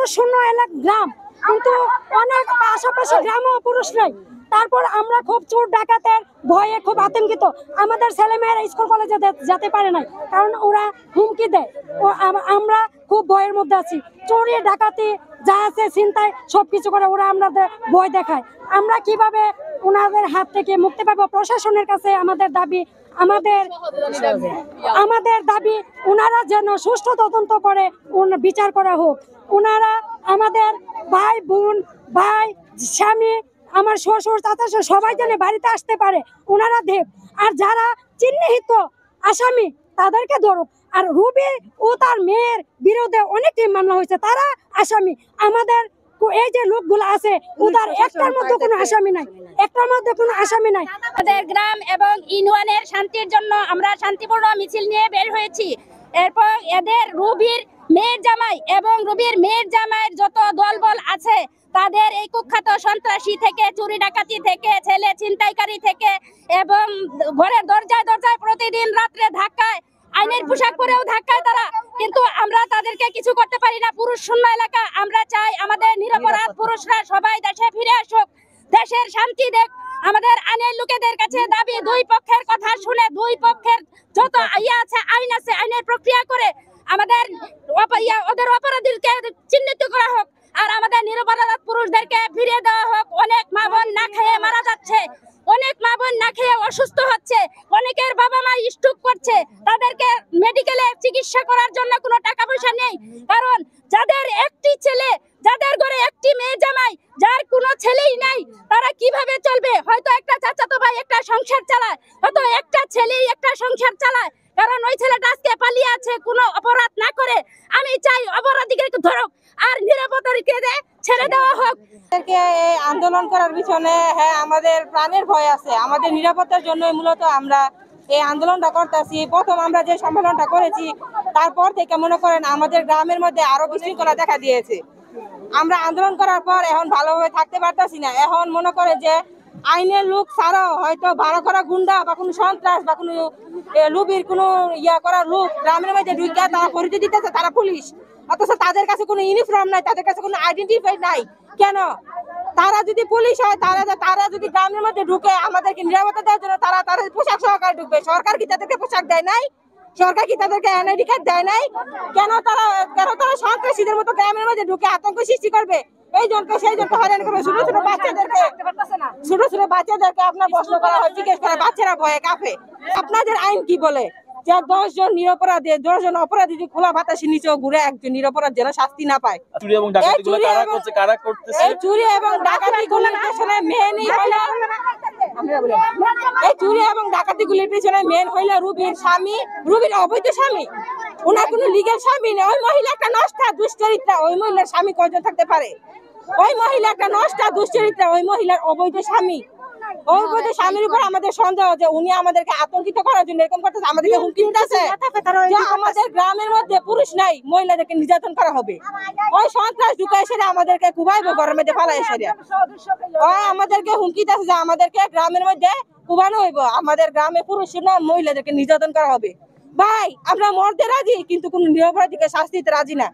পুরুষ শূন্য এলাকা গ্রাম, কিন্তু অনেক পাশাপাশি গ্রামও পুরুষ নাই। তারপর আমরা খুব চোর ডাকাতের ভয়ে খুব আতঙ্কিত। আমাদের ছেলেমেয়েরা স্কুল কলেজে যেতে পারে না, কারণ ওরা হুমকি দেয়। আমরা খুব ভয়ের মধ্যে আছি। চোরি ডাকাতি যা আছে ছিনতাই সবকিছু করে ওরা আমাদের ভয় দেখায়। আমরা কিভাবে ওনাদের হাত থেকে মুক্তি পাবো? প্রশাসনের কাছে আমাদের দাবি, আমাদের দাবি ওনারা যেন সুষ্ঠু তদন্ত করে বিচার করা হোক। ওনারা আমাদের ভাই বোন, ভাই স্বামী, আমার শ্বশুর চাচা সবাই যেন বাড়িতে আসতে পারে, ওনারা দেখ। আর যারা চিহ্নিত আসামি তাদেরকে ধরুক। আর রুবি ও তার মেয়ের বিরুদ্ধে অনেক মামলা হয়েছে, তারা আসামি। আমাদের এই যে লোকগুলো আছে ওদের একটার মধ্যে কোনো আসামি নাই, একটার মধ্যে কোনো আসামি নাই। আমাদের গ্রাম এবং ইউনিয়নের শান্তির জন্য আমরা শান্তিপূর্ণ মিছিল নিয়ে বের হয়েছি। এরপর এদের রুবির মেয়ের জামাই এবং রুবির মেয়ের জামাইয়ের যত দলবল আছে তাদের এই কুখ্যাত সন্ত্রাসী থেকে, চুরি ডাকাতি থেকে, ছেলে ছিনতাইকারী থেকে এবং ঘরের দরজায় দরজায় প্রতিদিন রাত্রে ধাক্কায়, আইনের পোশাক পরেও ধাক্কায় তারা, কিন্তু আমরা তাদেরকে কিছু করতে পারি না। পুরুষ শূন্য এলাকা। আমরা চাই আমাদের নিরপরাধ পুরুষরা সবাই দেশে ফিরে আসুক, দেশের শান্তি দেখ। আমাদের আইনের লোকেদের কাছে দাবি, দুই পক্ষের কথা শুনে, দুই পক্ষের যত আছে আইন আছে, আইনের প্রক্রিয়া করে আমাদের ওদের অপরাধীকে চিহ্নিত করা হোক, আর আমাদের নিরপরাধ পুরুষদেরকে ফিরিয়ে দেওয়া হোক। অনেক মা বোন না খেয়ে মারা যাচ্ছে, অনেক মা বোন না খেয়ে অসুস্থ হচ্ছে, অনেকের বাবা মা স্ট্রোক করছে, তাদেরকে মেডিকেলে চিকিৎসা করার জন্য কোনো টাকা পয়সা নেই। কারণ যাদের একটি ছেলে, যাদের ঘরে একটি মেয়ে জামাই, যার কোনো ছেলেই নাই, তারা কিভাবে চলবে? হয়তো একটা চাচাতো ভাই একটা সংসার চালায়, হয়তো একটা ছেলেই একটা সংসার চালায়, কারণ ওই ছেলেটা আজকে পালিয়ে আছে কোনো অপরাধ না করে। আমি চাই অপরাধীকে ধরুক আর নিরাপত্তাকে ছেড়ে দেওয়া হোক। এই আন্দোলন করার পিছনে আমাদের প্রাণের ভয় আছে, আমাদের নিরাপত্তার জন্য মূলত আমরা এই আন্দোলনটা করতেছি। প্রথম আমরা যে সম্মেলনটা করেছি তারপর থেকে মনে করেন আমাদের গ্রামের মধ্যে আরো বিশৃঙ্খলা দেখা দিয়েছে। আমরা আন্দোলন করার পর এখন ভালোভাবে থাকতে পারতেছি না। এখন মনে করে যে আইনের লোক ছাড়াও হয়তো ভাড়া করা গুন্ডা বা কোনো সন্ত্রাস বা কোনো লুবির কোনো করা লোক গ্রামের মধ্যে ঢুকে তারা পরিচয় দিতেছে তারা পুলিশ, অথচ তাদের কাছে কোনো ইউনিফর্ম নাই, তাদের কাছে কোনো আইডেন্টিফাই নাই। কেন? তারা যদি পুলিশ হয়, তারা যদি গ্রামের মধ্যে ঢুকে আমাদেরকে নিরাপত্তা দেওয়ার জন্য তাদের পোশাক সহকারে ঢুকবে। সরকার কি তাদেরকে পোশাক দেয় নাই? সরকার কি তাদেরকে এনআইডি কার্ড দেয় নাই? কেন তারা সন্ত্রাসীদের মতো গ্রামের মধ্যে ঢুকে আতঙ্ক সৃষ্টি করবে? এই জনকে সেই জনকে হয়রান করবে। ছোট ছোট বাচ্চাদেরকে আপনার প্রশ্ন করা হয়, জিজ্ঞেস করা, বাচ্চারা ভয়ে কাঁপে। আপনাদের আইন কি বলে যে 10 জন নিরপরাধী, 10 জন অপরাধী যদি খোলা বাতাসে নিচেও ঘুরে একজন নিরপরাধ যেন শাস্তি না পায়? চুরি এবং ডাকাতিগুলোর পেছনে মেনই হলো এই চুরি এবং ডাকাতিগুলির পেছনে মেন হইলো রুবির স্বামী, রুবির অবৈধ স্বামী। ওনার কোনো লিগ্যাল স্বামী নেই। ওই মহিলা একটা নষ্টা, দুশ্চরিত্রা। ওই মহিলার স্বামী কয়জন থাকতে পারে? ওই মহিলা একটা নষ্টা, দুশ্চরিত্রা। ওই মহিলার অবৈধ স্বামী। অবৈধ স্বামীর উপর আমাদের সন্দেহ যে উনি আমাদেরকে আতঙ্কিত করার জন্য এরকম করতেছে, আমাদেরকে হুমকি দিতেছে যে আমাদের গ্রামের মধ্যে পুরুষ নাই, মহিলাদেরকে নির্যাতন করা হবে। ওই সন্ত্রাস ঢুকে এসে আমাদেরকে কুবাইবো, ঘরের মধ্যে ফালা এসে আমাদেরকে হুমকি দিতেছে যে আমাদেরকে গ্রামের মধ্যে কুবানো হইব, আমাদের গ্রামে পুরুষ না মহিলাদেরকে নির্যাতন করা হবে। ভাই, আমরা মরতে রাজি, কিন্তু কোন নিরপরাধীকে শাস্তি দিতে রাজি না।